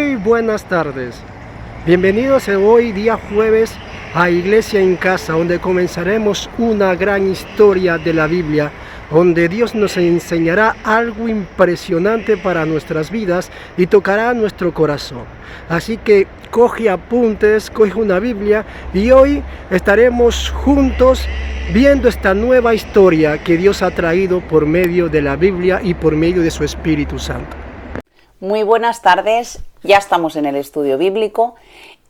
Muy buenas tardes. Bienvenidos hoy día jueves a Iglesia en Casa, donde comenzaremos una gran historia de la Biblia, donde Dios nos enseñará algo impresionante para nuestras vidas y tocará nuestro corazón. Así que coge apuntes, coge una Biblia y hoy estaremos juntos viendo esta nueva historia que Dios ha traído por medio de la Biblia y por medio de su Espíritu Santo. Muy buenas tardes, ya estamos en el estudio bíblico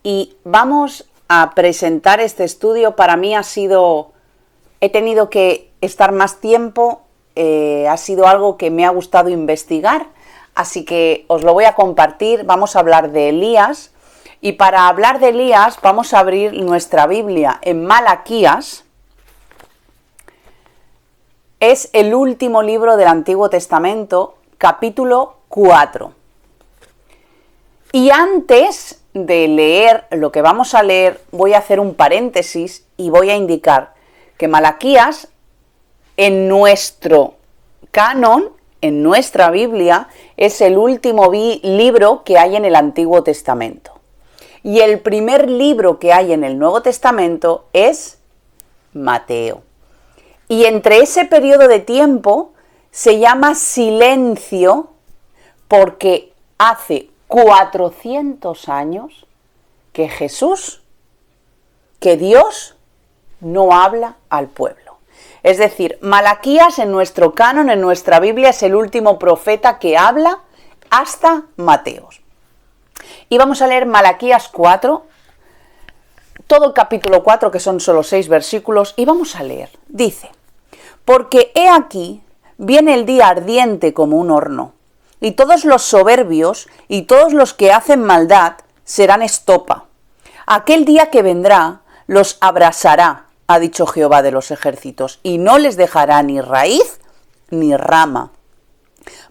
y vamos a presentar este estudio. Para mí he tenido que estar más tiempo, ha sido algo que me ha gustado investigar, así que os lo voy a compartir. Vamos a hablar de Elías y para hablar de Elías vamos a abrir nuestra Biblia en Malaquías. Es el último libro del Antiguo Testamento, capítulo 4. Y antes de leer lo que vamos a leer, voy a hacer un paréntesis y voy a indicar que Malaquías, en nuestro canon, en nuestra Biblia, es el último libro que hay en el Antiguo Testamento. Y el primer libro que hay en el Nuevo Testamento es Mateo. Y entre ese periodo de tiempo se llama silencio porque hace 400 años que Dios no habla al pueblo. Es decir, Malaquías en nuestro canon, en nuestra Biblia, es el último profeta que habla hasta Mateo. Y vamos a leer Malaquías 4, todo el capítulo 4, que son solo 6 versículos, y vamos a leer. Dice: porque he aquí, viene el día ardiente como un horno, y todos los soberbios y todos los que hacen maldad serán estopa. Aquel día que vendrá los abrasará, ha dicho Jehová de los ejércitos, y no les dejará ni raíz ni rama.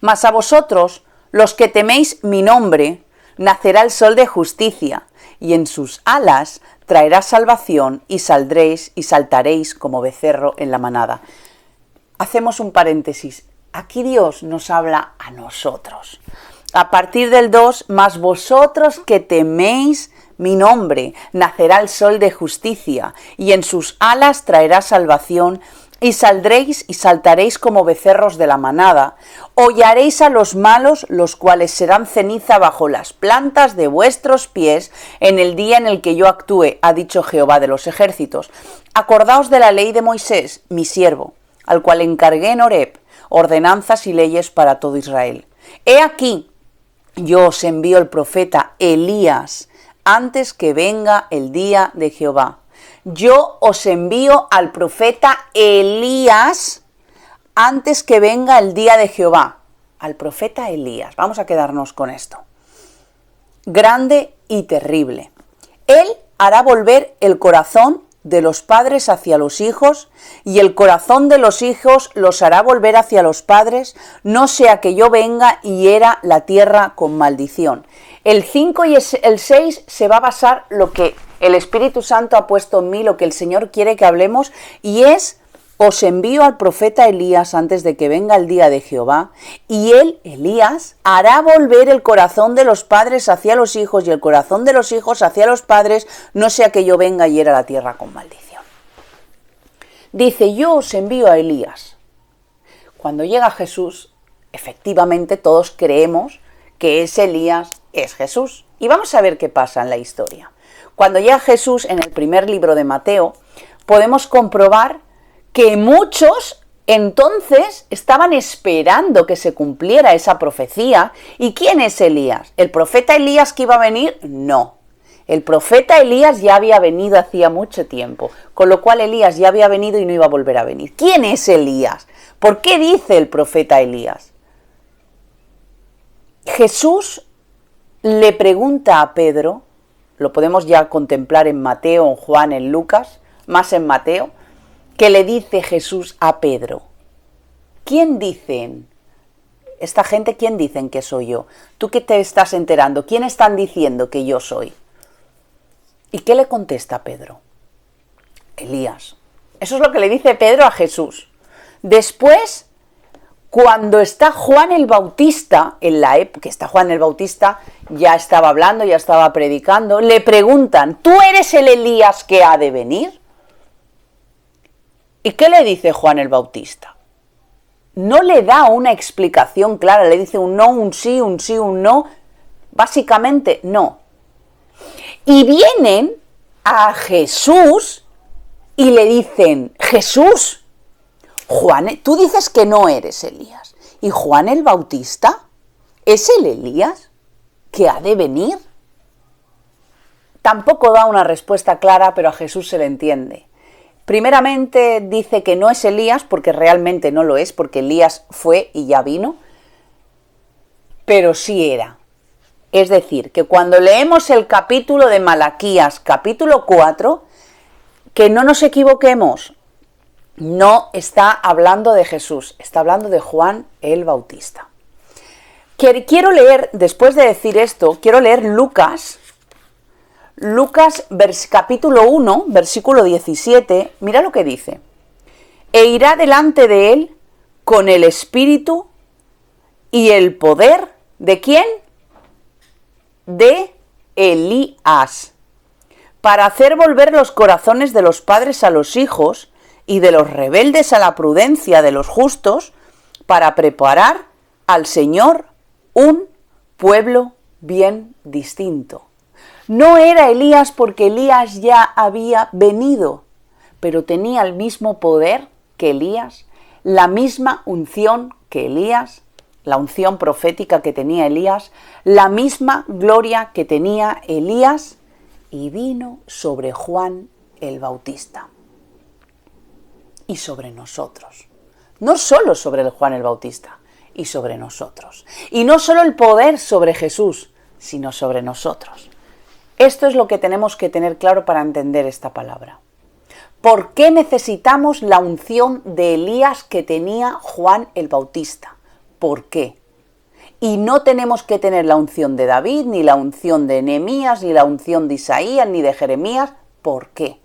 Mas a vosotros, los que teméis mi nombre, nacerá el sol de justicia, y en sus alas traerá salvación, y saldréis y saltaréis como becerro en la manada. Hacemos un paréntesis. Aquí Dios nos habla a nosotros. A partir del 2, mas vosotros que teméis mi nombre, nacerá el sol de justicia, y en sus alas traerá salvación, y saldréis y saltaréis como becerros de la manada. Hollaréis a los malos, los cuales serán ceniza bajo las plantas de vuestros pies en el día en el que yo actúe, ha dicho Jehová de los ejércitos. Acordaos de la ley de Moisés, mi siervo, al cual encargué en Horeb ordenanzas y leyes para todo Israel. He aquí, yo os envío el profeta Elías antes que venga el día de Jehová. Yo os envío al profeta Elías antes que venga el día de Jehová. Al profeta Elías. Vamos a quedarnos con esto. Grande y terrible. Él hará volver el corazón de los padres hacia los hijos, y el corazón de los hijos los hará volver hacia los padres, no sea que yo venga y hiera la tierra con maldición. El 5 y el 6 se va a basar lo que el Espíritu Santo ha puesto en mí, lo que el Señor quiere que hablemos, y es: os envío al profeta Elías antes de que venga el día de Jehová, y él, Elías, hará volver el corazón de los padres hacia los hijos y el corazón de los hijos hacia los padres, no sea que yo venga y hiera la tierra con maldición. Dice: yo os envío a Elías. Cuando llega Jesús, efectivamente todos creemos que ese Elías es Jesús. Y vamos a ver qué pasa en la historia. Cuando llega Jesús, en el primer libro de Mateo, podemos comprobar que muchos entonces estaban esperando que se cumpliera esa profecía. ¿Y quién es Elías? ¿El profeta Elías que iba a venir? No. El profeta Elías ya había venido hacía mucho tiempo, con lo cual Elías ya había venido y no iba a volver a venir. ¿Quién es Elías? ¿Por qué dice el profeta Elías? Jesús le pregunta a Pedro, lo podemos ya contemplar en Mateo, en Juan, en Lucas, más en Mateo, que le dice Jesús a Pedro: ¿quién dicen esta gente, quién dicen que soy yo? ¿Tú qué te estás enterando? ¿Quién están diciendo que yo soy? ¿Y qué le contesta Pedro? Elías. Eso es lo que le dice Pedro a Jesús. Después, Cuando está Juan el Bautista, en la época que está Juan el Bautista, ya estaba hablando, ya estaba predicando, le preguntan, ¿tú eres el Elías que ha de venir? ¿Y qué le dice Juan el Bautista? No le da una explicación clara, le dice un no, un sí, un no, básicamente no. Y vienen a Jesús y le dicen, Jesús, Juan, tú dices que no eres Elías. ¿Y Juan el Bautista es el Elías que ha de venir? Tampoco da una respuesta clara, pero a Jesús se le entiende. Primeramente dice que no es Elías, porque realmente no lo es, porque Elías fue y ya vino, pero sí era. Es decir, que cuando leemos el capítulo de Malaquías, capítulo 4, que no nos equivoquemos, no está hablando de Jesús, está hablando de Juan el Bautista. Quiero leer, después de decir esto, quiero leer Lucas capítulo 1, versículo 17, mira lo que dice. E irá delante de él con el espíritu y el poder, ¿de quién? De Elías, para hacer volver los corazones de los padres a los hijos y de los rebeldes a la prudencia de los justos, para preparar al Señor un pueblo bien distinto. No era Elías porque Elías ya había venido, pero tenía el mismo poder que Elías, la misma unción que Elías, la unción profética que tenía Elías, la misma gloria que tenía Elías, y vino sobre Juan el Bautista. Y sobre nosotros. No solo sobre el Juan el Bautista, y sobre nosotros. Y no solo el poder sobre Jesús, sino sobre nosotros. Esto es lo que tenemos que tener claro para entender esta palabra. ¿Por qué necesitamos la unción de Elías que tenía Juan el Bautista? ¿Por qué? Y no tenemos que tener la unción de David, ni la unción de Nehemías, ni la unción de Isaías, ni de Jeremías. ¿Por qué?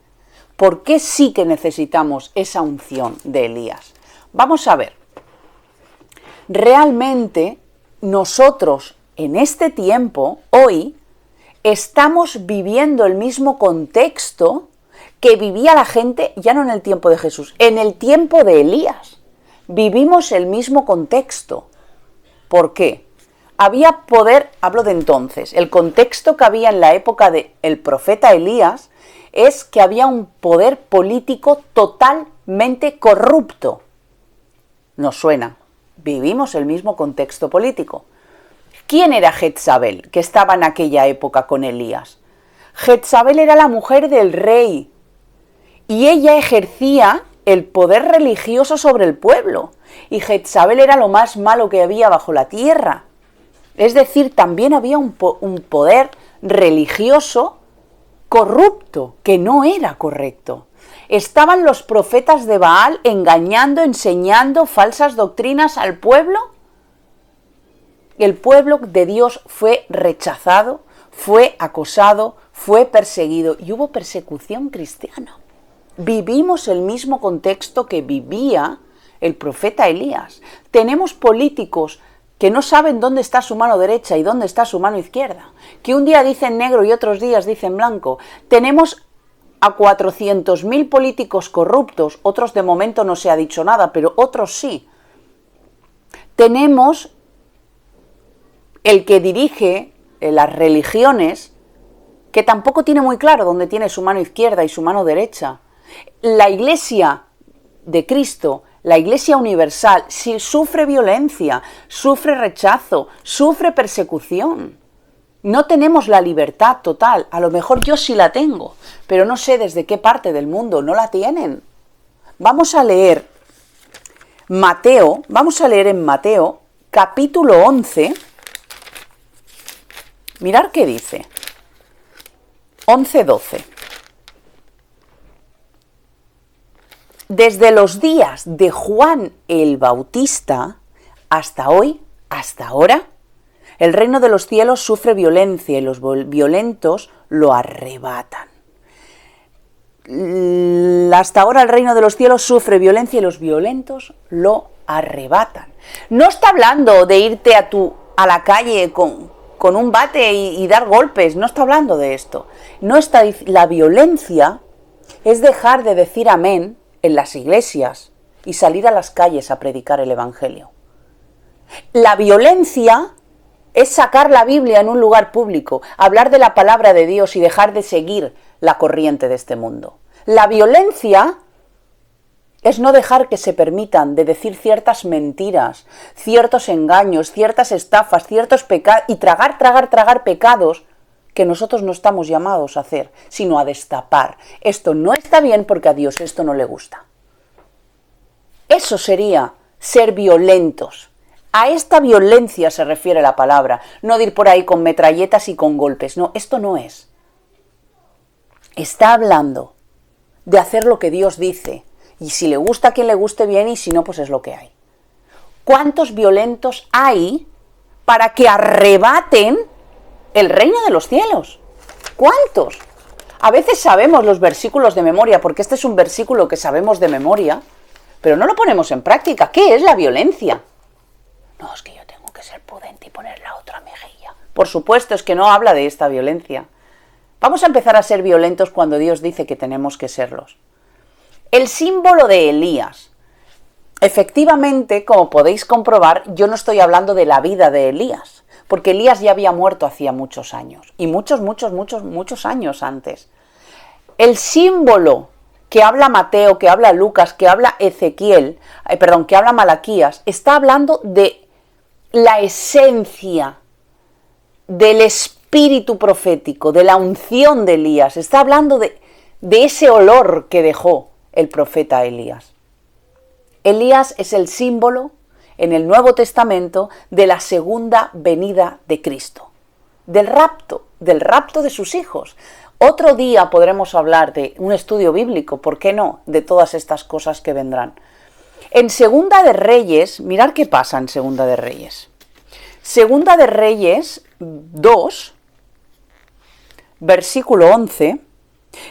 ¿Por qué sí que necesitamos esa unción de Elías? Vamos a ver. Realmente nosotros en este tiempo, hoy, estamos viviendo el mismo contexto que vivía la gente, ya no en el tiempo de Jesús, en el tiempo de Elías. Vivimos el mismo contexto. ¿Por qué? Había poder, hablo de entonces, el contexto que había en la época del profeta Elías es que había un poder político totalmente corrupto. Nos suena, vivimos el mismo contexto político. ¿Quién era Jezabel, que estaba en aquella época con Elías? Jezabel era la mujer del rey y ella ejercía el poder religioso sobre el pueblo. Y Jezabel era lo más malo que había bajo la tierra. Es decir, también había un poder religioso corrupto, que no era correcto. ¿Estaban los profetas de Baal engañando, enseñando falsas doctrinas al pueblo? El pueblo de Dios fue rechazado, fue acosado, fue perseguido y hubo persecución cristiana. Vivimos el mismo contexto que vivía el profeta Elías. Tenemos políticos que no saben dónde está su mano derecha y dónde está su mano izquierda, que un día dicen negro y otros días dicen blanco. Tenemos a 400.000 políticos corruptos, otros de momento no se ha dicho nada, pero otros sí. Tenemos el que dirige las religiones, que tampoco tiene muy claro dónde tiene su mano izquierda y su mano derecha. La Iglesia de Cristo, la Iglesia universal, si sufre violencia, sufre rechazo, sufre persecución. No tenemos la libertad total. A lo mejor yo sí la tengo, pero no sé desde qué parte del mundo no la tienen. Vamos a leer en Mateo, capítulo 11. Mirad qué dice. 11:12. Desde los días de Juan el Bautista hasta hoy, hasta ahora, el reino de los cielos sufre violencia y los violentos lo arrebatan. Hasta ahora el reino de los cielos sufre violencia y los violentos lo arrebatan. No está hablando de irte a la calle con un bate y dar golpes, no está hablando de esto. La violencia es dejar de decir amén en las iglesias y salir a las calles a predicar el Evangelio. La violencia es sacar la Biblia en un lugar público, hablar de la palabra de Dios y dejar de seguir la corriente de este mundo. La violencia es no dejar que se permitan de decir ciertas mentiras, ciertos engaños, ciertas estafas, ciertos pecados y tragar pecados que nosotros no estamos llamados a hacer, sino a destapar. Esto no está bien porque a Dios esto no le gusta. Eso sería ser violentos. A esta violencia se refiere la palabra, no de ir por ahí con metralletas y con golpes. No, esto no es. Está hablando de hacer lo que Dios dice. Y si le gusta a quien le guste bien y si no, pues es lo que hay. ¿Cuántos violentos hay para que arrebaten el reino de los cielos? ¿Cuántos? A veces sabemos los versículos de memoria, porque este es un versículo que sabemos de memoria, pero no lo ponemos en práctica. ¿Qué es la violencia? No, es que yo tengo que ser prudente y poner la otra mejilla. Por supuesto, es que no habla de esta violencia. Vamos a empezar a ser violentos cuando Dios dice que tenemos que serlos. El símbolo de Elías. Efectivamente, como podéis comprobar, yo no estoy hablando de la vida de Elías, porque Elías ya había muerto hacía muchos años, y muchos años antes. El símbolo que habla Mateo, que habla Lucas, que habla que habla Malaquías, está hablando de la esencia del espíritu profético, de la unción de Elías. Está hablando de ese olor que dejó el profeta Elías. Elías es el símbolo en el Nuevo Testamento de la segunda venida de Cristo, del rapto de sus hijos. Otro día podremos hablar de un estudio bíblico, ¿por qué no?, de todas estas cosas que vendrán. En Segunda de Reyes, mirad qué pasa en Segunda de Reyes. Segunda de Reyes 2, versículo 11,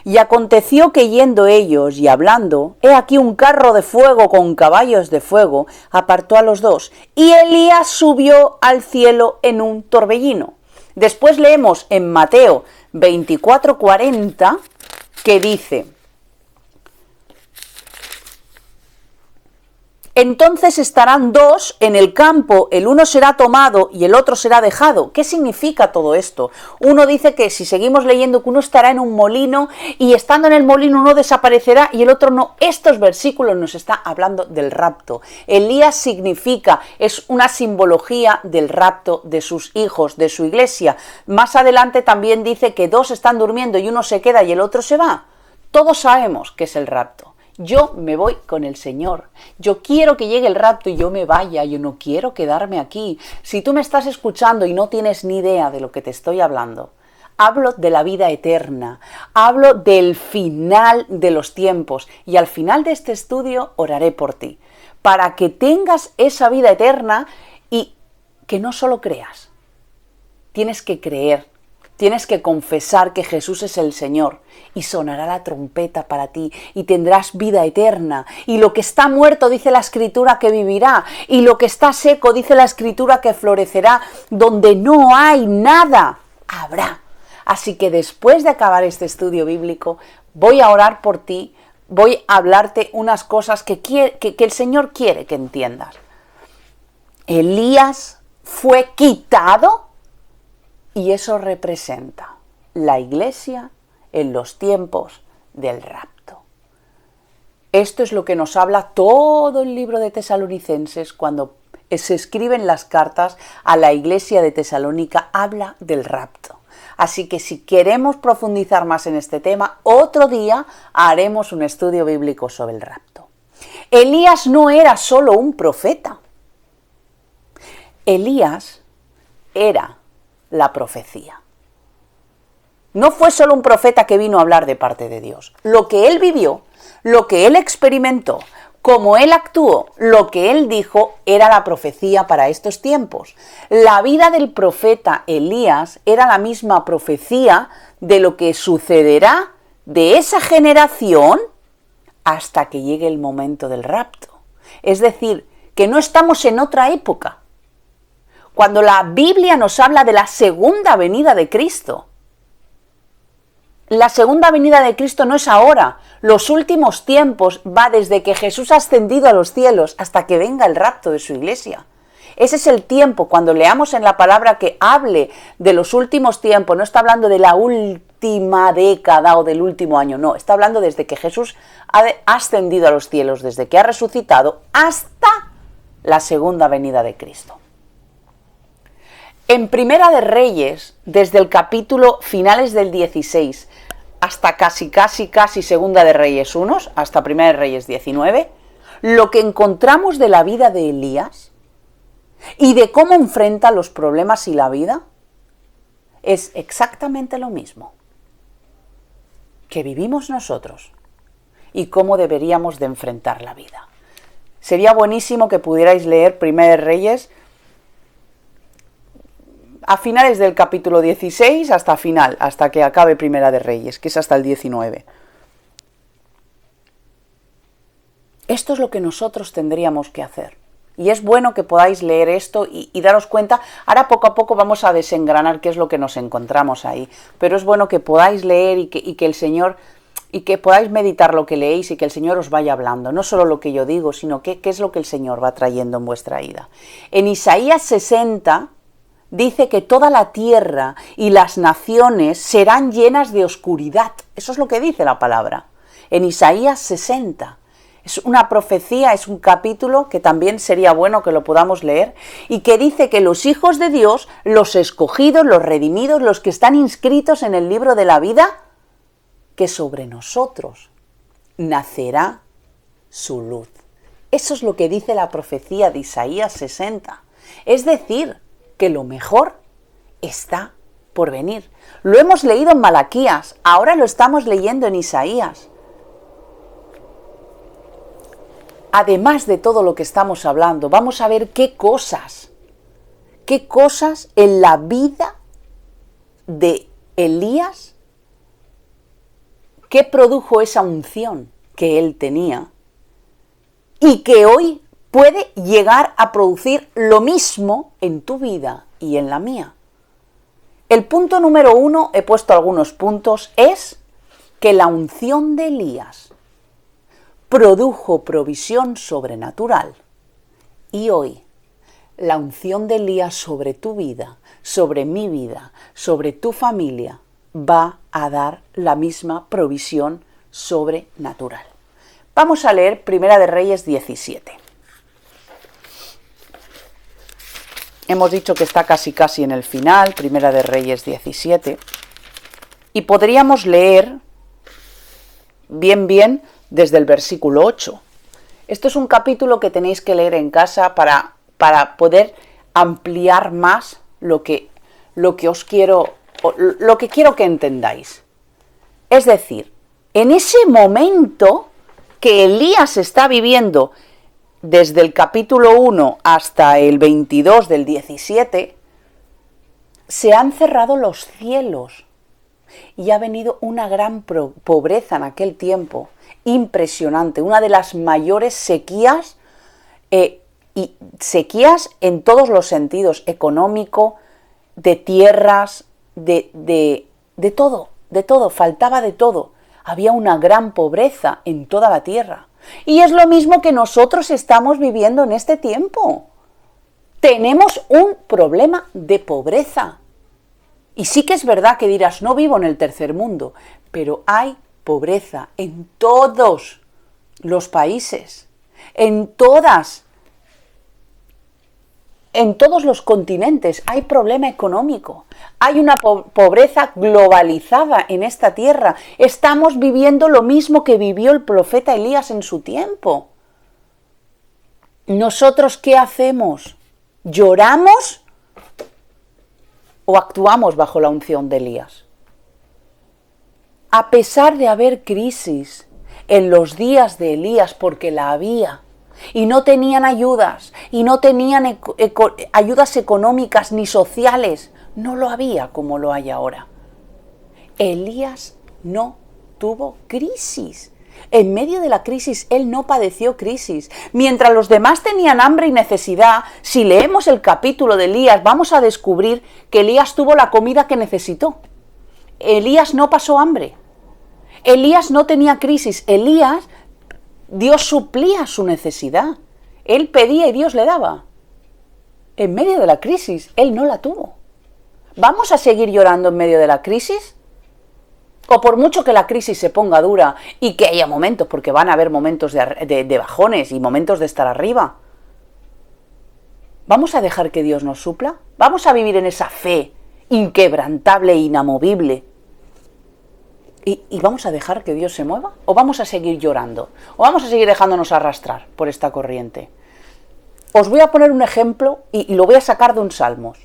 y aconteció que yendo ellos y hablando, he aquí un carro de fuego con caballos de fuego apartó a los dos, y Elías subió al cielo en un torbellino. Después leemos en Mateo 24:40 que dice: entonces estarán dos en el campo, el uno será tomado y el otro será dejado. ¿Qué significa todo esto? Uno dice que si seguimos leyendo que uno estará en un molino y estando en el molino uno desaparecerá y el otro no. Estos versículos nos están hablando del rapto. Elías es una simbología del rapto de sus hijos, de su iglesia. Más adelante también dice que dos están durmiendo y uno se queda y el otro se va. Todos sabemos qué es el rapto. Yo me voy con el Señor. Yo quiero que llegue el rapto y yo me vaya. Yo no quiero quedarme aquí. Si tú me estás escuchando y no tienes ni idea de lo que te estoy hablando, hablo de la vida eterna. Hablo del final de los tiempos. Y al final de este estudio oraré por ti, para que tengas esa vida eterna y que no solo creas. Tienes que creer. Tienes que confesar que Jesús es el Señor y sonará la trompeta para ti y tendrás vida eterna. Y lo que está muerto, dice la Escritura, que vivirá. Y lo que está seco, dice la Escritura, que florecerá. Donde no hay nada, habrá. Así que después de acabar este estudio bíblico, voy a orar por ti, voy a hablarte unas cosas que el Señor quiere que entiendas. Elías fue quitado. Y eso representa la iglesia en los tiempos del rapto. Esto es lo que nos habla todo el libro de Tesalonicenses cuando se escriben las cartas a la iglesia de Tesalónica, habla del rapto. Así que si queremos profundizar más en este tema, otro día haremos un estudio bíblico sobre el rapto. Elías no era solo un profeta. Elías era la profecía. No fue solo un profeta que vino a hablar de parte de Dios. Lo que él vivió, lo que él experimentó, cómo él actuó, lo que él dijo, era la profecía para estos tiempos. La vida del profeta Elías era la misma profecía de lo que sucederá de esa generación hasta que llegue el momento del rapto. Es decir, que no estamos en otra época. Cuando la Biblia nos habla de la segunda venida de Cristo. La segunda venida de Cristo no es ahora. Los últimos tiempos va desde que Jesús ha ascendido a los cielos hasta que venga el rapto de su iglesia. Ese es el tiempo, cuando leamos en la palabra que hable de los últimos tiempos, no está hablando de la última década o del último año, no, está hablando desde que Jesús ha ascendido a los cielos, desde que ha resucitado, hasta la segunda venida de Cristo. En Primera de Reyes, desde el capítulo finales del 16 hasta casi Segunda de Reyes 1, hasta Primera de Reyes 19, lo que encontramos de la vida de Elías y de cómo enfrenta los problemas y la vida es exactamente lo mismo que vivimos nosotros y cómo deberíamos de enfrentar la vida. Sería buenísimo que pudierais leer Primera de Reyes a finales del capítulo 16 hasta que acabe Primera de Reyes, que es hasta el 19. Esto es lo que nosotros tendríamos que hacer. Y es bueno que podáis leer esto y daros cuenta. Ahora poco a poco vamos a desengranar qué es lo que nos encontramos ahí. Pero es bueno que podáis leer y que el Señor, y que podáis meditar lo que leéis y que el Señor os vaya hablando. No solo lo que yo digo, sino qué es lo que el Señor va trayendo en vuestra vida. En Isaías 60... dice que toda la tierra y las naciones serán llenas de oscuridad. Eso es lo que dice la palabra. En Isaías 60. Es una profecía, es un capítulo que también sería bueno que lo podamos leer, y que dice que los hijos de Dios, los escogidos, los redimidos, los que están inscritos en el libro de la vida, que sobre nosotros nacerá su luz. Eso es lo que dice la profecía de Isaías 60. Es decir, que lo mejor está por venir. Lo hemos leído en Malaquías, ahora lo estamos leyendo en Isaías. Además de todo lo que estamos hablando, vamos a ver qué cosas en la vida de Elías, qué produjo esa unción que él tenía y que hoy puede llegar a producir lo mismo en tu vida y en la mía. El punto número 1, he puesto algunos puntos, es que la unción de Elías produjo provisión sobrenatural. Y hoy, la unción de Elías sobre tu vida, sobre mi vida, sobre tu familia, va a dar la misma provisión sobrenatural. Vamos a leer Primera de Reyes 17. Hemos dicho que está casi en el final, Primera de Reyes 17, y podríamos leer bien desde el versículo 8. Esto es un capítulo que tenéis que leer en casa para poder ampliar más lo que quiero que entendáis. Es decir, en ese momento que Elías está viviendo, desde el capítulo 1 hasta el 22 del 17, se han cerrado los cielos y ha venido una gran pobreza en aquel tiempo, impresionante, una de las mayores sequías, y sequías en todos los sentidos, económico, de tierras, de todo, faltaba de todo, había una gran pobreza en toda la tierra. Y es lo mismo que nosotros estamos viviendo en este tiempo. Tenemos un problema de pobreza. Y sí que es verdad que dirás, no vivo en el tercer mundo, pero hay pobreza en todos los países, en todos los continentes hay problema económico, hay una pobreza globalizada en esta tierra. Estamos viviendo lo mismo que vivió el profeta Elías en su tiempo. ¿Nosotros qué hacemos? ¿Lloramos o actuamos bajo la unción de Elías? A pesar de haber crisis en los días de Elías, porque la había, y no tenían ayudas, y no tenían ayudas económicas ni sociales, no lo había como lo hay ahora. Elías no tuvo crisis. En medio de la crisis, él no padeció crisis. Mientras los demás tenían hambre y necesidad, si leemos el capítulo de Elías, vamos a descubrir que Elías tuvo la comida que necesitó. Elías no pasó hambre. Elías no tenía crisis. Elías, Dios suplía su necesidad. Él pedía y Dios le daba. En medio de la crisis, él no la tuvo. ¿Vamos a seguir llorando en medio de la crisis? O por mucho que la crisis se ponga dura y que haya momentos, porque van a haber momentos de bajones y momentos de estar arriba, ¿vamos a dejar que Dios nos supla? ¿Vamos a vivir en esa fe inquebrantable e inamovible? ¿Y vamos a dejar que Dios se mueva? ¿O vamos a seguir llorando? ¿O vamos a seguir dejándonos arrastrar por esta corriente? Os voy a poner un ejemplo y lo voy a sacar de un Salmos.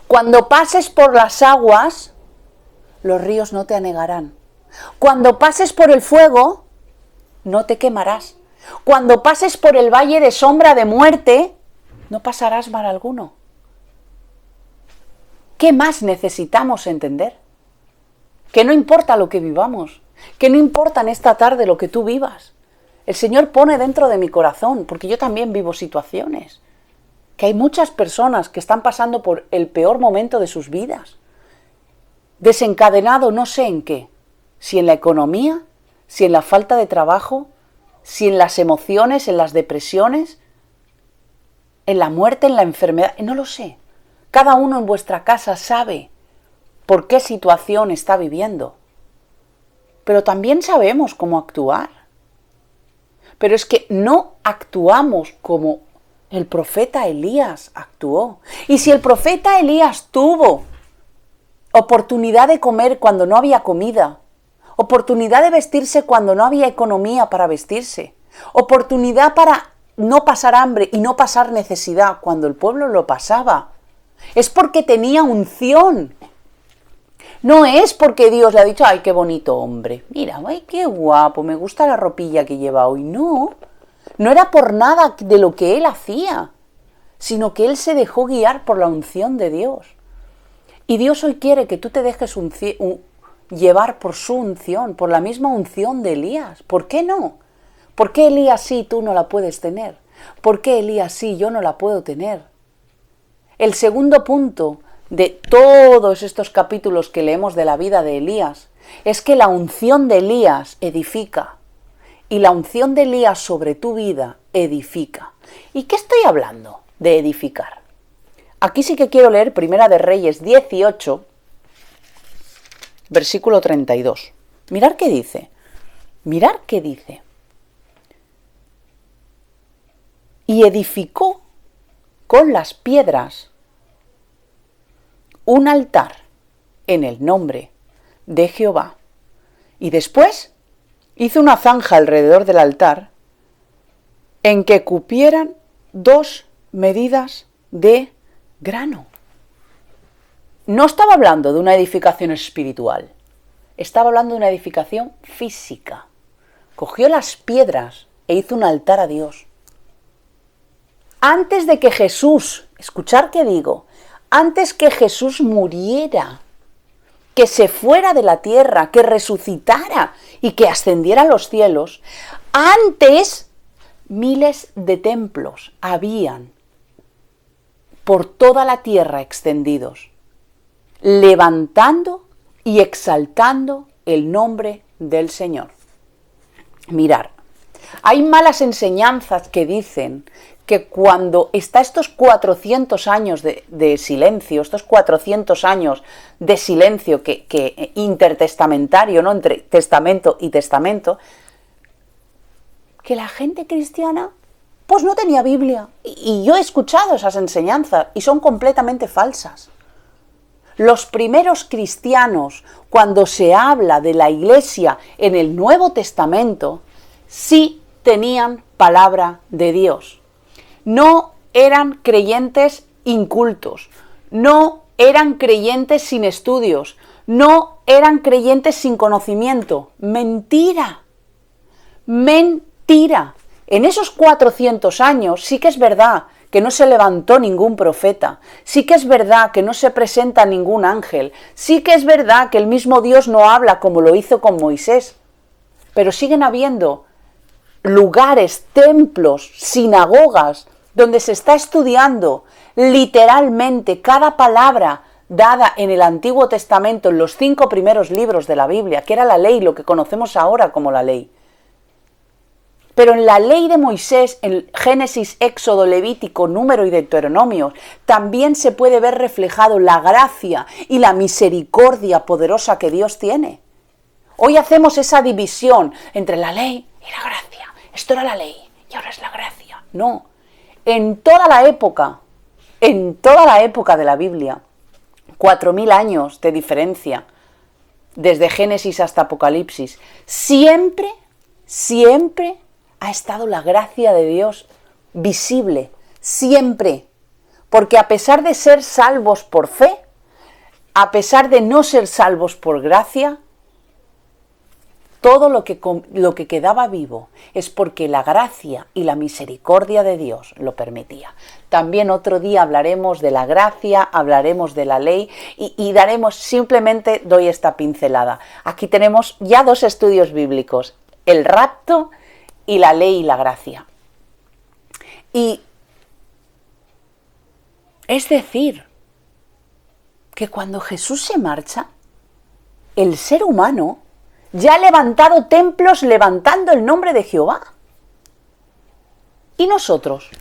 Cuando pases por las aguas, los ríos no te anegarán. Cuando pases por el fuego, no te quemarás. Cuando pases por el valle de sombra de muerte, no pasarás mal alguno. ¿Qué más necesitamos entender? Que no importa lo que vivamos, que no importa en esta tarde lo que tú vivas. El Señor pone dentro de mi corazón, porque yo también vivo situaciones, que hay muchas personas que están pasando por el peor momento de sus vidas. Desencadenado no sé en qué, si en la economía, si en la falta de trabajo, si en las emociones, en las depresiones, en la muerte, en la enfermedad, no lo sé. Cada uno en vuestra casa sabe por qué situación está viviendo. Pero también sabemos cómo actuar. Pero es que no actuamos como el profeta Elías actuó. Y si el profeta Elías tuvo oportunidad de comer cuando no había comida, oportunidad de vestirse cuando no había economía para vestirse, oportunidad para no pasar hambre y no pasar necesidad cuando el pueblo lo pasaba, es porque tenía unción. No es porque Dios le ha dicho, ay, qué bonito hombre, mira, ay, qué guapo, me gusta la ropilla que lleva hoy. No era por nada de lo que él hacía, sino que él se dejó guiar por la unción de Dios. Y Dios hoy quiere que tú te dejes llevar por su unción, por la misma unción de Elías. ¿Por qué no? ¿Por qué Elías sí y tú no la puedes tener? ¿Por qué Elías sí y yo no la puedo tener? El segundo punto de todos estos capítulos que leemos de la vida de Elías es que la unción de Elías edifica. Y la unción de Elías sobre tu vida edifica. ¿Y qué estoy hablando de edificar? Aquí sí que quiero leer Primera de Reyes 18, versículo 32. Mirad qué dice. Mirad qué dice. Y edificó con las piedras un altar en el nombre de Jehová. Y después hizo una zanja alrededor del altar en que cupieran 2 medidas de grano. No estaba hablando de una edificación espiritual, estaba hablando de una edificación física. Cogió las piedras e hizo un altar a Dios. Antes de que Jesús, escuchar qué digo, antes que Jesús muriera, que se fuera de la tierra, que resucitara y que ascendiera a los cielos, antes miles de templos habían por toda la tierra extendidos, levantando y exaltando el nombre del Señor. Mirar, hay malas enseñanzas que dicen que cuando está estos 400 años de silencio, estos 400 años de silencio que intertestamentario, ¿no? Entre testamento y testamento, que la gente cristiana pues no tenía Biblia. Y yo he escuchado esas enseñanzas y son completamente falsas. Los primeros cristianos, cuando se habla de la Iglesia en el Nuevo Testamento, sí tenían palabra de Dios. No eran creyentes incultos, no eran creyentes sin estudios, no eran creyentes sin conocimiento. Mentira, mentira. En esos 400 años sí que es verdad que no se levantó ningún profeta, sí que es verdad que no se presenta ningún ángel, sí que es verdad que el mismo Dios no habla como lo hizo con Moisés. pero siguen habiendo lugares, templos, sinagogas, donde se está estudiando literalmente cada palabra dada en el Antiguo Testamento, en los 5 primeros libros de la Biblia, que era la ley, lo que conocemos ahora como la ley. Pero en la ley de Moisés, en Génesis, Éxodo, Levítico, Número y Deuteronomio, también se puede ver reflejado la gracia y la misericordia poderosa que Dios tiene. Hoy hacemos esa división entre la ley y la gracia. Esto era la ley y ahora es la gracia. No. En toda la época de la Biblia, 4000 años de diferencia, desde Génesis hasta Apocalipsis, siempre ha estado la gracia de Dios visible, siempre. Porque a pesar de ser salvos por fe, a pesar de no ser salvos por gracia, todo lo que quedaba vivo es porque la gracia y la misericordia de Dios lo permitía. También otro día hablaremos de la gracia, hablaremos de la ley y simplemente doy esta pincelada. Aquí tenemos ya 2 estudios bíblicos, el rapto y la ley y la gracia. Y es decir, que cuando Jesús se marcha, el ser humano ya ha levantado templos levantando el nombre de Jehová. ¿Y nosotros?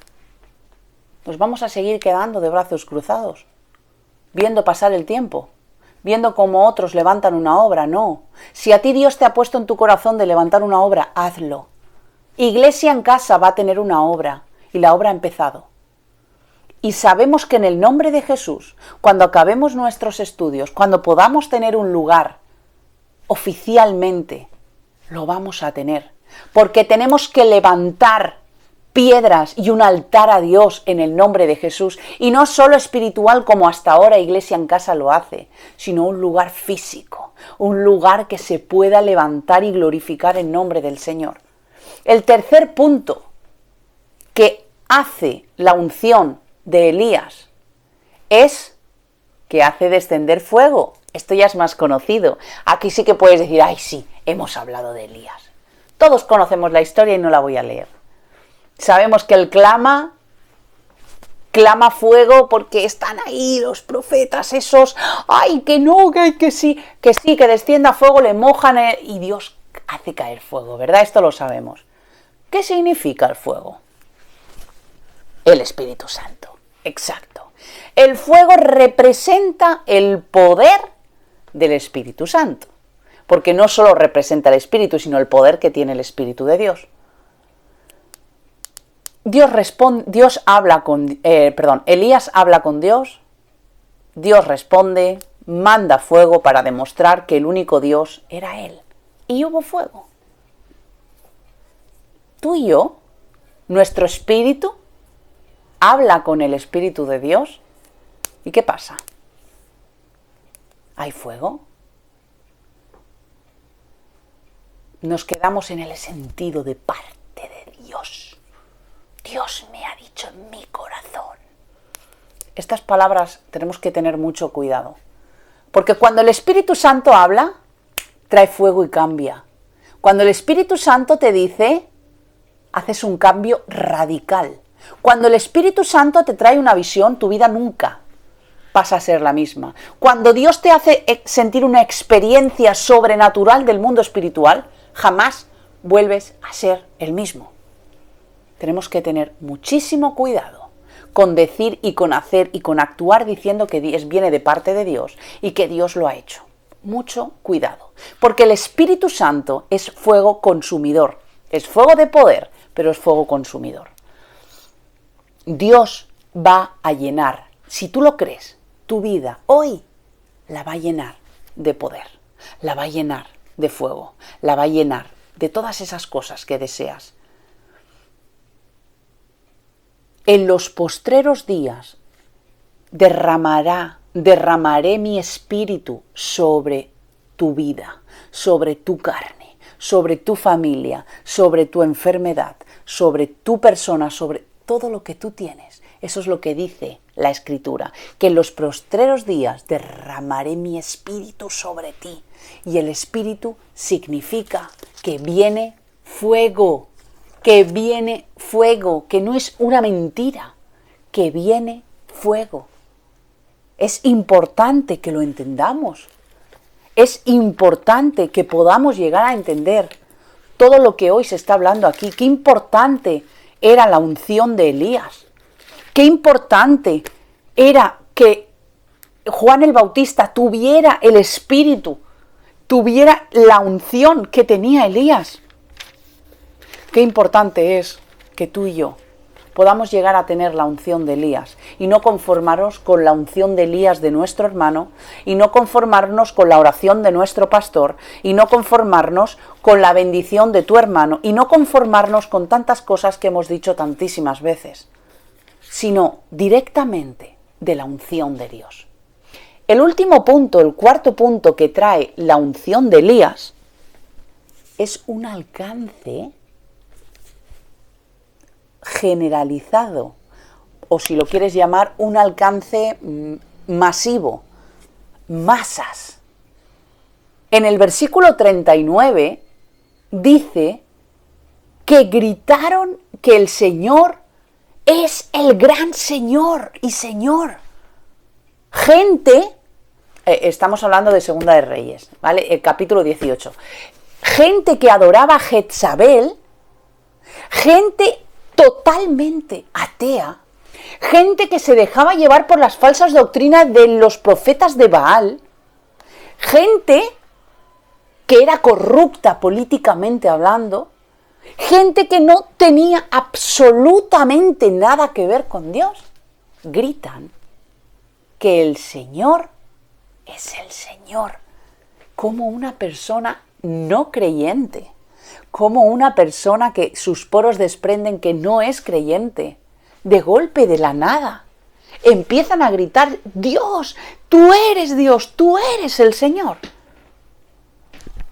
Nos vamos a seguir quedando de brazos cruzados, viendo pasar el tiempo, viendo cómo otros levantan una obra. No. Si a ti Dios te ha puesto en tu corazón de levantar una obra, hazlo. Iglesia en Casa va a tener una obra y la obra ha empezado. Y sabemos que en el nombre de Jesús, cuando acabemos nuestros estudios, cuando podamos tener un lugar oficialmente, lo vamos a tener. Porque tenemos que levantar piedras y un altar a Dios en el nombre de Jesús. Y no solo espiritual como hasta ahora Iglesia en Casa lo hace, sino un lugar físico, un lugar que se pueda levantar y glorificar en nombre del Señor. El tercer punto que hace la unción de Elías es que hace descender fuego. Esto ya es más conocido. Aquí sí que puedes decir, ay sí, hemos hablado de Elías. Todos conocemos la historia y no la voy a leer. Sabemos que él clama fuego porque están ahí los profetas esos, ay que no, que sí, que descienda fuego, le mojan y Dios hace caer fuego, ¿verdad? Esto lo sabemos. ¿Qué significa el fuego? El Espíritu Santo, exacto. El fuego representa el poder del Espíritu Santo, porque no solo representa el Espíritu, sino el poder que tiene el Espíritu de Dios. Elías habla con Dios, Dios responde, manda fuego para demostrar que el único Dios era Él. Y hubo fuego. Tú y yo, nuestro espíritu, habla con el Espíritu de Dios. ¿Y qué pasa? ¿Hay fuego? Nos quedamos en el sentido de parte de Dios. Dios me ha dicho en mi corazón. Estas palabras tenemos que tener mucho cuidado. Porque cuando el Espíritu Santo habla, trae fuego y cambia. Cuando el Espíritu Santo te dice, haces un cambio radical. Cuando el Espíritu Santo te trae una visión, tu vida nunca pasa a ser la misma. Cuando Dios te hace sentir una experiencia sobrenatural del mundo espiritual, jamás vuelves a ser el mismo. Tenemos que tener muchísimo cuidado con decir y con hacer y con actuar diciendo que viene de parte de Dios y que Dios lo ha hecho. Mucho cuidado, porque el Espíritu Santo es fuego consumidor. Es fuego de poder, pero es fuego consumidor. Dios va a llenar, si tú lo crees, tu vida hoy la va a llenar de poder, la va a llenar de fuego, la va a llenar de todas esas cosas que deseas. En los postreros días derramaré mi espíritu sobre tu vida, sobre tu carne, sobre tu familia, sobre tu enfermedad, sobre tu persona, sobre todo lo que tú tienes. Eso es lo que dice la Escritura, que en los postreros días derramaré mi espíritu sobre ti. Y el espíritu significa que viene fuego, que no es una mentira, que viene fuego. Es importante que lo entendamos. Es importante que podamos llegar a entender todo lo que hoy se está hablando aquí. Qué importante era la unción de Elías. Qué importante era que Juan el Bautista tuviera el espíritu, tuviera la unción que tenía Elías. Qué importante es que tú y yo podamos llegar a tener la unción de Elías y no conformarnos con la unción de Elías de nuestro hermano, y no conformarnos con la oración de nuestro pastor, y no conformarnos con la bendición de tu hermano, y no conformarnos con tantas cosas que hemos dicho tantísimas veces, sino directamente de la unción de Dios. El último punto, el cuarto punto que trae la unción de Elías, es un alcance generalizado, o si lo quieres llamar, un alcance masivo, masas. En el versículo 39 dice que gritaron que el Señor es el gran Señor y Señor. Gente, estamos hablando de Segunda de Reyes, ¿vale? El capítulo 18. Gente que adoraba a Jezabel, gente totalmente atea, gente que se dejaba llevar por las falsas doctrinas de los profetas de Baal, gente que era corrupta políticamente hablando, gente que no tenía absolutamente nada que ver con Dios, gritan que el Señor es el Señor, como una persona no creyente, como una persona que sus poros desprenden que no es creyente, de golpe, de la nada, empiezan a gritar: Dios, tú eres el Señor.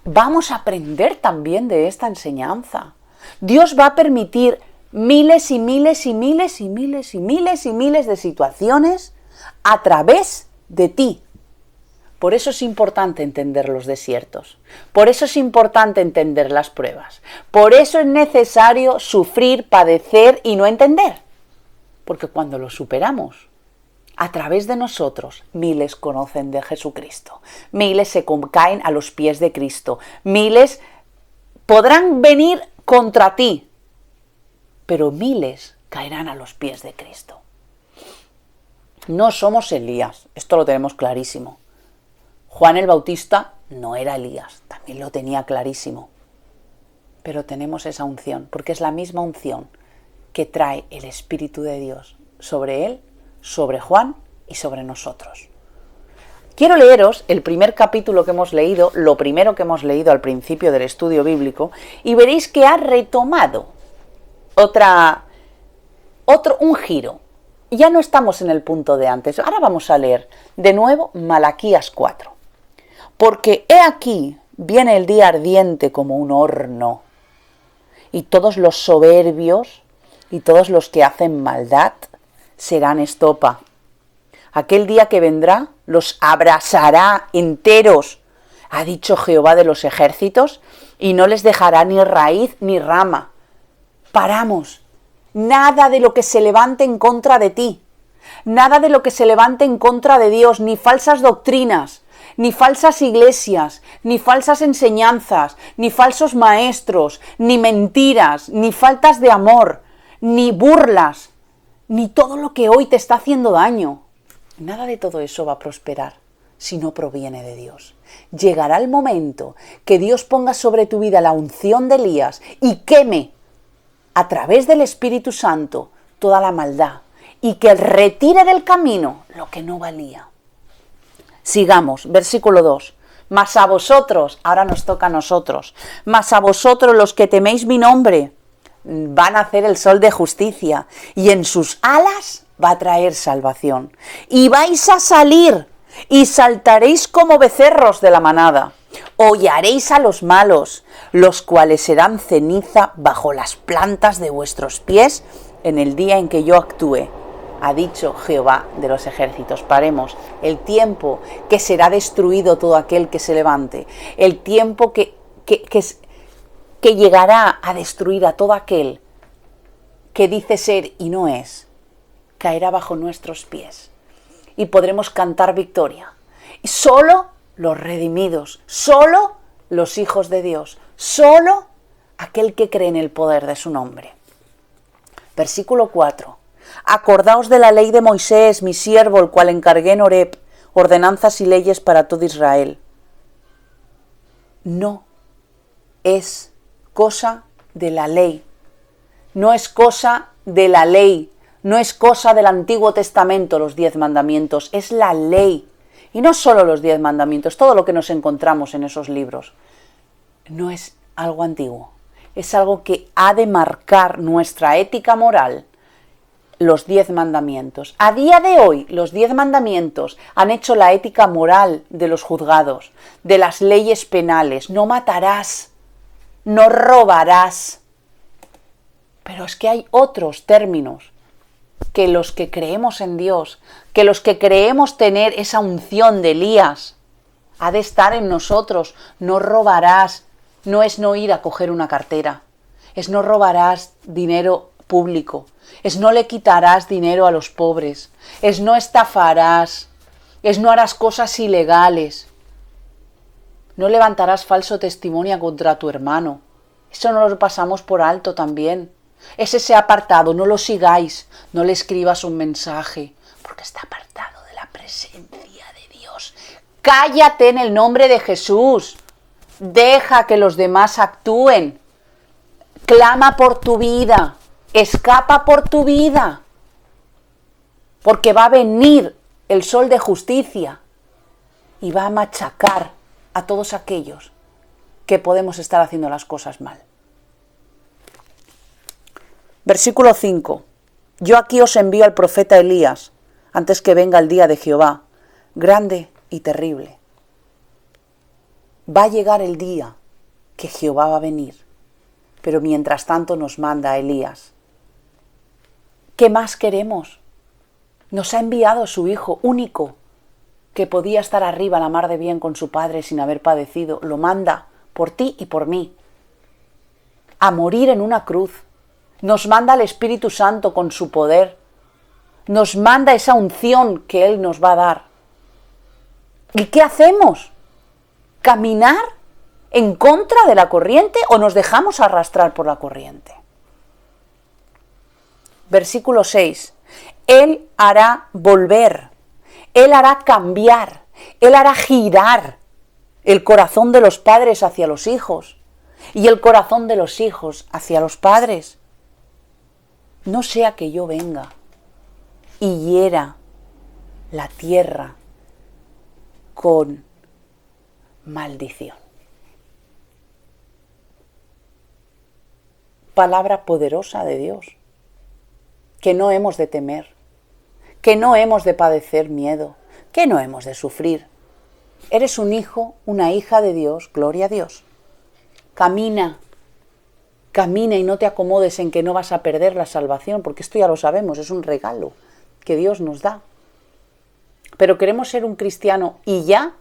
Vamos a aprender también de esta enseñanza. Dios va a permitir miles y miles y miles y miles y miles y miles de situaciones a través de ti. Por eso es importante entender los desiertos, por eso es importante entender las pruebas, por eso es necesario sufrir, padecer y no entender. Porque cuando lo superamos, a través de nosotros, miles conocen de Jesucristo, miles se caen a los pies de Cristo, miles podrán venir contra ti, pero miles caerán a los pies de Cristo. No somos Elías, esto lo tenemos clarísimo. Juan el Bautista no era Elías, también lo tenía clarísimo. Pero tenemos esa unción, porque es la misma unción que trae el Espíritu de Dios sobre él, sobre Juan y sobre nosotros. Quiero leeros el primer capítulo que hemos leído, lo primero que hemos leído al principio del estudio bíblico, y veréis que ha retomado un giro. Ya no estamos en el punto de antes. Ahora vamos a leer de nuevo Malaquías 4. Porque he aquí viene el día ardiente como un horno, y todos los soberbios y todos los que hacen maldad serán estopa. Aquel día que vendrá los abrasará enteros, ha dicho Jehová de los ejércitos, y no les dejará ni raíz ni rama. Paramos. Nada de lo que se levante en contra de ti, nada de lo que se levante en contra de Dios, ni falsas doctrinas, ni falsas iglesias, ni falsas enseñanzas, ni falsos maestros, ni mentiras, ni faltas de amor, ni burlas, ni todo lo que hoy te está haciendo daño. Nada de todo eso va a prosperar si no proviene de Dios. Llegará el momento que Dios ponga sobre tu vida la unción de Elías y queme a través del Espíritu Santo toda la maldad y que retire del camino lo que no valía. Sigamos, versículo 2. Mas a vosotros, ahora nos toca a nosotros, mas a vosotros los que teméis mi nombre, va a nacer el sol de justicia y en sus alas va a traer salvación. Y vais a salir y saltaréis como becerros de la manada. Hollaréis a los malos, los cuales serán ceniza bajo las plantas de vuestros pies en el día en que yo actúe. ha dicho Jehová de los ejércitos. Paremos. El tiempo que será destruido todo aquel que se levante, el tiempo que llegará a destruir a todo aquel que dice ser y no es, caerá bajo nuestros pies y podremos cantar victoria. Y solo los redimidos, solo los hijos de Dios, solo aquel que cree en el poder de su nombre. Versículo 4. Acordaos de la ley de Moisés, mi siervo, el cual encargué en Horeb, ordenanzas y leyes para todo Israel. No es cosa de la ley, no es cosa de la ley, no es cosa del Antiguo Testamento los 10 mandamientos, es la ley. Y no solo los 10 mandamientos, todo lo que nos encontramos en esos libros. No es algo antiguo, es algo que ha de marcar nuestra ética moral, los 10 mandamientos. A día de hoy, los 10 mandamientos han hecho la ética moral de los juzgados, de las leyes penales. No matarás, no robarás. Pero es que hay otros términos que los que creemos en Dios, que los que creemos tener esa unción de Elías, ha de estar en nosotros. No robarás, no es no ir a coger una cartera, es no robarás dinero público, es no le quitarás dinero a los pobres, es no estafarás, es no harás cosas ilegales, no levantarás falso testimonio contra tu hermano. Eso no lo pasamos por alto también. Ese se ha apartado, no lo sigáis, no le escribas un mensaje, porque está apartado de la presencia de Dios. Cállate en el nombre de Jesús, deja que los demás actúen, clama por tu vida, escapa por tu vida, porque va a venir el sol de justicia y va a machacar a todos aquellos que podemos estar haciendo las cosas mal. Versículo 5. Yo aquí os envío al profeta Elías, antes que venga el día de Jehová, grande y terrible. Va a llegar el día que Jehová va a venir, pero mientras tanto nos manda a Elías. ¿Qué más queremos? Nos ha enviado a su Hijo único, que podía estar arriba a la mar de bien con su Padre sin haber padecido. Lo manda por ti y por mí, a morir en una cruz. Nos manda el Espíritu Santo con su poder. Nos manda esa unción que Él nos va a dar. ¿Y qué hacemos? ¿Caminar en contra de la corriente o nos dejamos arrastrar por la corriente? Versículo 6. Él hará volver, Él hará cambiar, Él hará girar el corazón de los padres hacia los hijos y el corazón de los hijos hacia los padres. No sea que yo venga y hiera la tierra con maldición. Palabra poderosa de Dios, que no hemos de temer, que no hemos de padecer miedo, que no hemos de sufrir. Eres un hijo, una hija de Dios, gloria a Dios. Camina y no te acomodes en que no vas a perder la salvación, porque esto ya lo sabemos, es un regalo que Dios nos da. Pero ¿queremos ser un cristiano y ya?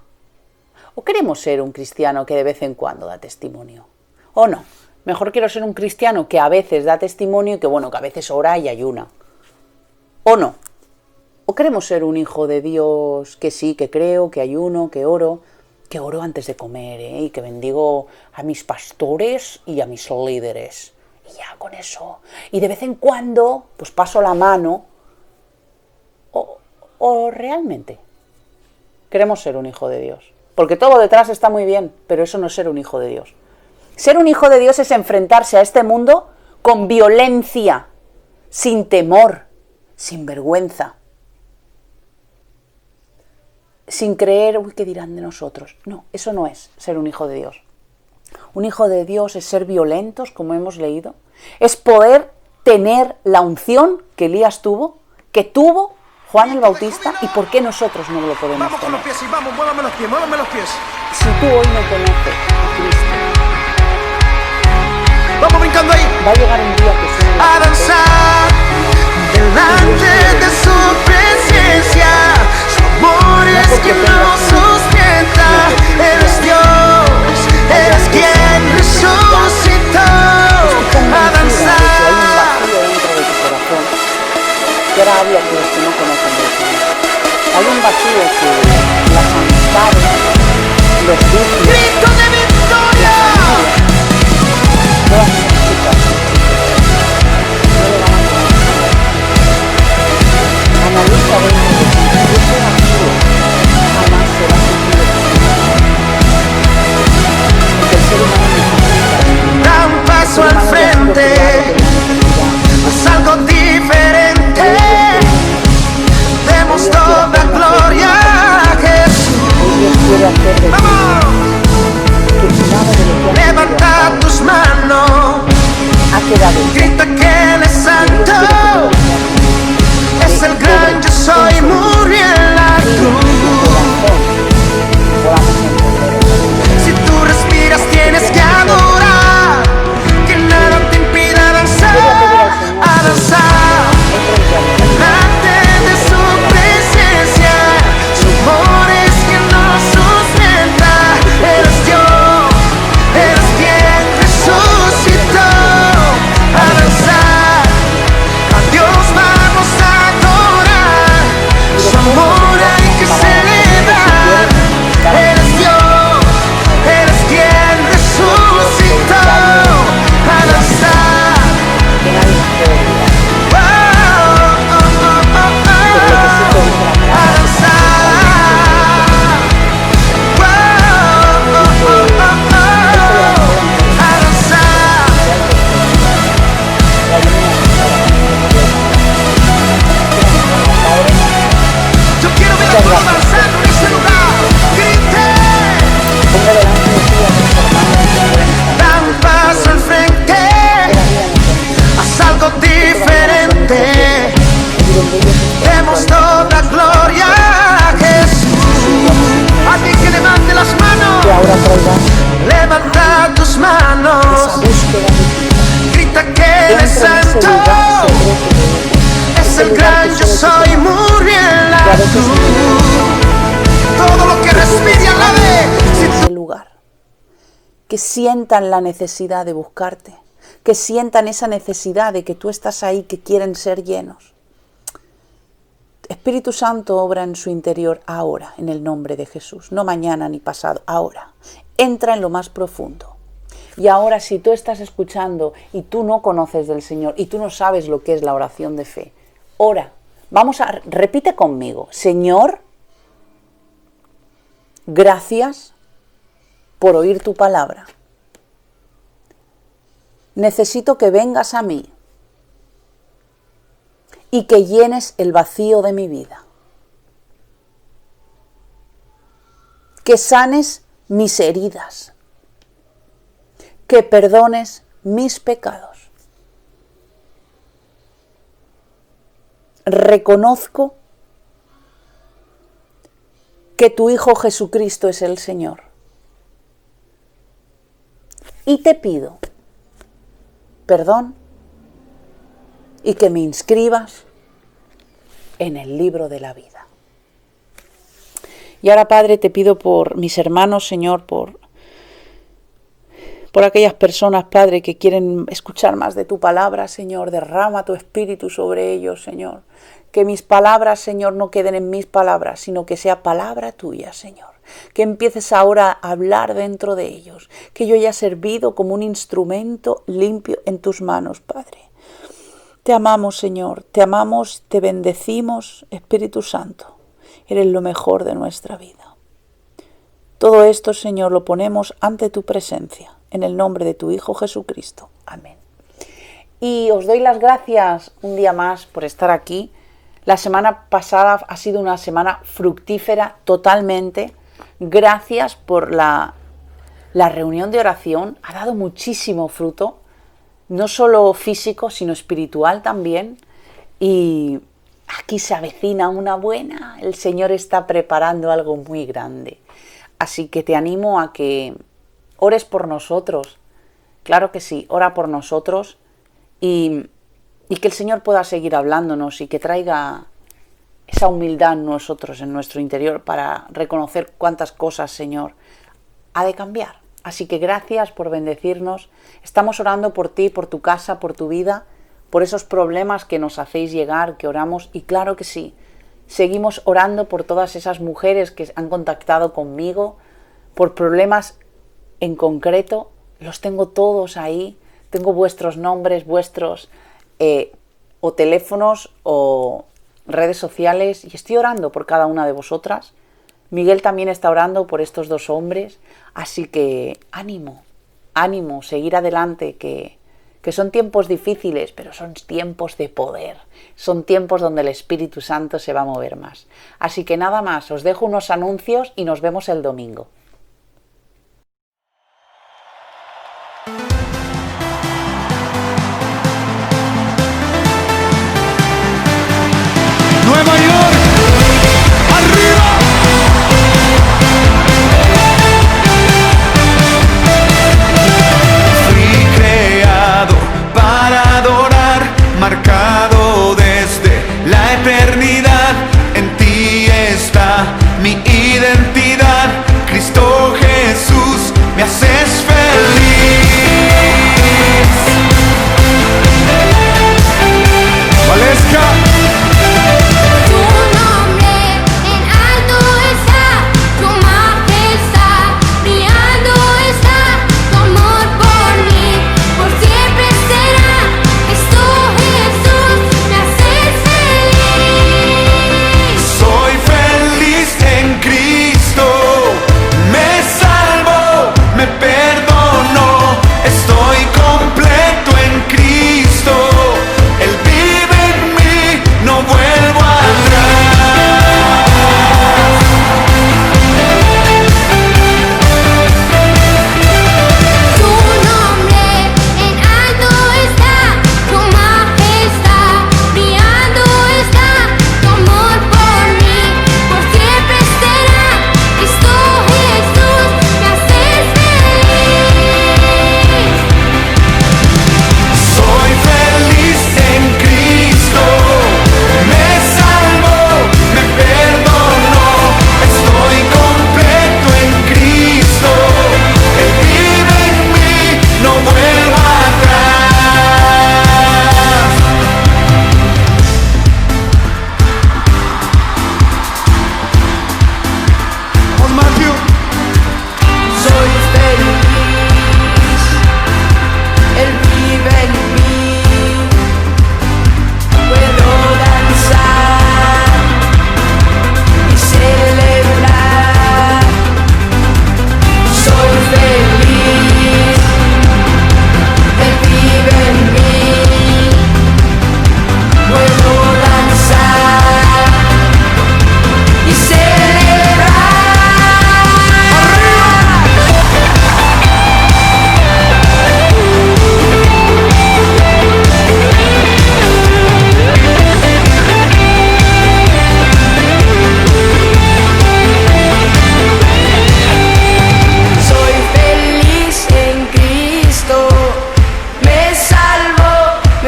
¿O queremos ser un cristiano que de vez en cuando da testimonio? ¿O no? Mejor quiero ser un cristiano que a veces da testimonio y que a veces ora y ayuna. ¿O no? ¿O queremos ser un hijo de Dios que sí, que creo, que ayuno, que oro antes de comer, y que bendigo a mis pastores y a mis líderes? Y ya con eso. Y de vez en cuando, pues paso la mano. ¿O realmente queremos ser un hijo de Dios? Porque todo detrás está muy bien, pero eso no es ser un hijo de Dios. Ser un hijo de Dios es enfrentarse a este mundo con violencia, sin temor, sin vergüenza, sin creer, ¿qué dirán de nosotros? No, eso no es ser un hijo de Dios. Un hijo de Dios es ser violentos, como hemos leído, es poder tener la unción que Elías tuvo, que tuvo Juan el Bautista, y por qué nosotros no lo podemos tener. Vamos con los pies, y vamos, muévame los pies. Si tú hoy no conoces a Cristo, vamos brincando ahí. va a llegar un día que a danzar. delante de su presencia. Su amor es quien nos sustenta. Eres Dios, eres quien resucitó a danzar. Que ahora hablo con los que no conocen del Señor. Hay un vacío que las amistades, los vínculos, Grito de victoria. todas esas chicas, no le van a poder. Analiza dentro de ti, ese vacío jamás será suplido. Porque el ser humano necesita. Da un paso al frente, haz algo diferente. Demos toda gloria a Jesús. Dios quiere hacer de ti ¡Vamos! que nada de lo que Levanta tus manos, ha quedado grita que Él es santo. Es el gran yo soy, murió en la cruz. Si tú respiras tienes que adorar, que nada te impida danzar, a danzar. Delante de su presencia, su amor es quien nos sustenta. Eres Dios, eres quien resucitó a danzar. A Dios vamos a adorar, su amor hay que celebrar. Eres Dios, eres quien resucitó a danzar. Yo quiero ver a todos danzando en ese lugar. Grite. Da un paso al frente, haz algo diferente. Demos toda gloria a Jesús. Alguien que levante las manos. que ahora traerá Levanta tus manos. esa búsqueda de ti. Grita que Él es Entra en ese santo. lugar secreto de Dios. Es el gran yo soy, murió en la cruz. Todo lo que respire alabe. Ese lugar. Que sientan la necesidad de buscarte. Que sientan esa necesidad de que tú estás ahí, que quieren ser llenos. Espíritu Santo obra en su interior ahora, en el nombre de Jesús. No mañana ni pasado, ahora. Entra en lo más profundo. Y ahora, si tú estás escuchando y tú no conoces del Señor y tú no sabes lo que es la oración de fe, ora. Repite conmigo. Señor, gracias por oír tu palabra. Necesito que vengas a mí y que llenes el vacío de mi vida. Que sanes mis heridas. Que perdones mis pecados. Reconozco que tu Hijo Jesucristo es el Señor. Y te pido perdón y que me inscribas en el libro de la vida. Y ahora, Padre, te pido por mis hermanos, Señor, por aquellas personas, Padre, que quieren escuchar más de tu palabra, Señor. Derrama tu espíritu sobre ellos, Señor. Que mis palabras, Señor, no queden en mis palabras, sino que sea palabra tuya, Señor. Que empieces ahora a hablar dentro de ellos. Que yo haya servido como un instrumento limpio en tus manos, Padre. Te amamos, Señor. Te amamos, te bendecimos, Espíritu Santo. Eres lo mejor de nuestra vida. Todo esto, Señor, lo ponemos ante tu presencia. En el nombre de tu Hijo Jesucristo. Amén. Y os doy las gracias un día más por estar aquí. La semana pasada ha sido una semana fructífera totalmente. Gracias por la reunión de oración. Ha dado muchísimo fruto. No solo físico, sino espiritual también. Y aquí se avecina una buena. El Señor está preparando algo muy grande. Así que te animo a que ores por nosotros. Claro que sí, ora por nosotros y y que el Señor pueda seguir hablándonos y que traiga esa humildad en nosotros, en nuestro interior, para reconocer cuántas cosas, Señor, ha de cambiar. Así que gracias por bendecirnos. Estamos orando por ti, por tu casa, por tu vida, por esos problemas que nos hacéis llegar, que oramos. Y claro que sí, seguimos orando por todas esas mujeres que han contactado conmigo, por problemas en concreto. Los tengo todos ahí. Tengo vuestros nombres, vuestros o teléfonos o redes sociales, y estoy orando por cada una de vosotras. Miguel también está orando por estos dos hombres, así que ánimo, seguir adelante, que son tiempos difíciles, pero son tiempos de poder, son tiempos donde el Espíritu Santo se va a mover más. Así que nada más, os dejo unos anuncios y nos vemos el domingo.